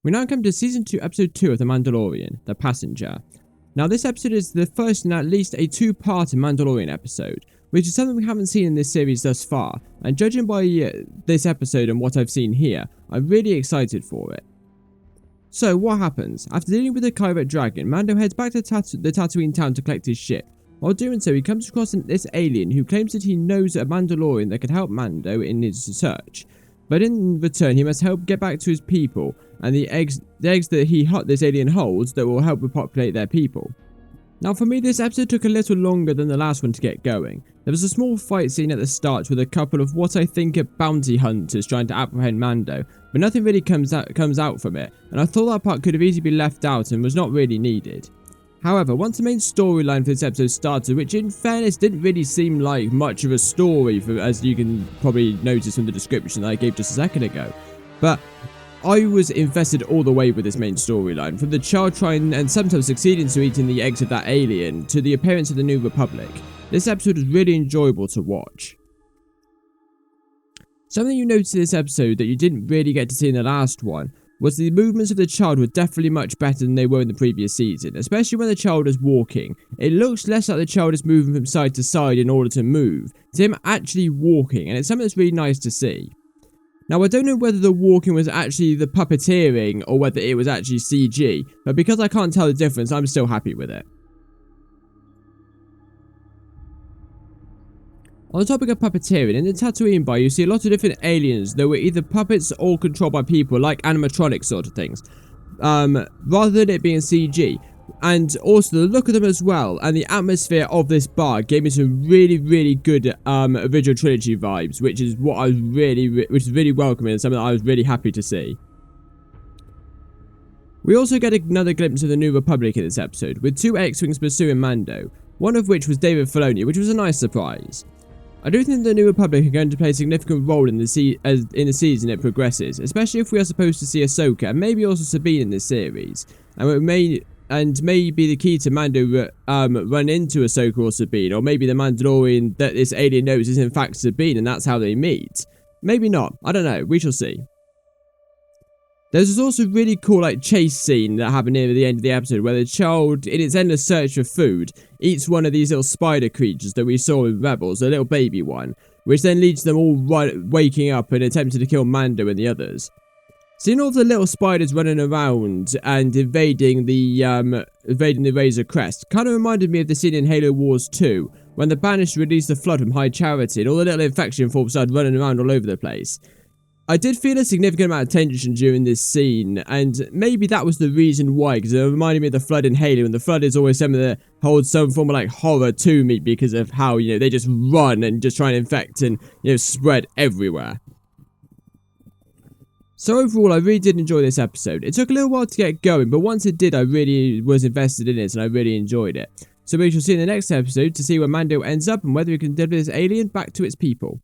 We now come to Season 2, Episode 2 of The Mandalorian, The Passenger. Now this episode is the first in at least a two-part Mandalorian episode, which is something we haven't seen in this series thus far, and judging by this episode and what I've seen here, I'm really excited for it. So what happens? After dealing with the Kyrat Dragon, Mando heads back to the Tatooine town to collect his ship. While doing so, he comes across this alien who claims that he knows a Mandalorian that could help Mando in his search. But in return, he must help get back to his people and the eggs that this alien holds that will help repopulate their people. Now for me, this episode took a little longer than the last one to get going. There was a small fight scene at the start with a couple of what I think are bounty hunters trying to apprehend Mando, but nothing really comes out from it, and I thought that part could have easily been left out and was not really needed. However, once the main storyline for this episode started, which in fairness didn't really seem like much of a story, as you can probably notice from the description that I gave just a second ago, but I was invested all the way with this main storyline, from the child trying and sometimes succeeding to eating the eggs of that alien, to the appearance of the New Republic. This episode was really enjoyable to watch. Something you noticed in this episode that you didn't really get to see in the last one was the movements of the child were definitely much better than they were in the previous season, especially when the child is walking. It looks less like the child is moving from side to side in order to move, to him actually walking, and it's something that's really nice to see. Now I don't know whether the walking was actually the puppeteering or whether it was actually CG, but because I can't tell the difference, I'm still happy with it. On the topic of puppeteering, in the Tatooine bar you see a lot of different aliens that were either puppets or controlled by people, like animatronic sort of things, rather than it being CG. And also the look of them as well, and the atmosphere of this bar gave me some really good original trilogy vibes, which is what I was really welcoming and something that I was really happy to see. We also get another glimpse of the New Republic in this episode, with two X-Wings pursuing Mando, one of which was David Filoni, which was a nice surprise. I do think the New Republic are going to play a significant role in the season it progresses, especially if we are supposed to see Ahsoka and maybe also Sabine in this series, and it may be the key to Mando run into Ahsoka or Sabine, or maybe the Mandalorian that this alien knows is in fact Sabine and that's how they meet. Maybe not, I don't know, we shall see. There's also a really cool chase scene that happened near the end of the episode where the child, in its endless search for food, eats one of these little spider creatures that we saw in Rebels, a little baby one, which then leads them all waking up and attempting to kill Mando and the others. Seeing all the little spiders running around and invading the Razer crest kind of reminded me of the scene in Halo Wars 2, when the Banished released the Flood from High Charity and all the little infection forms started running around all over the place. I did feel a significant amount of tension during this scene, and maybe that was the reason why, because it reminded me of the Flood in Halo, and the Flood is always something that holds some form of horror to me because of how, they just run and just try and infect and, spread everywhere. So overall, I really did enjoy this episode. It took a little while to get going, but once it did, I really was invested in it and I really enjoyed it. So we shall see in the next episode to see where Mando ends up and whether he can deliver this alien back to its people.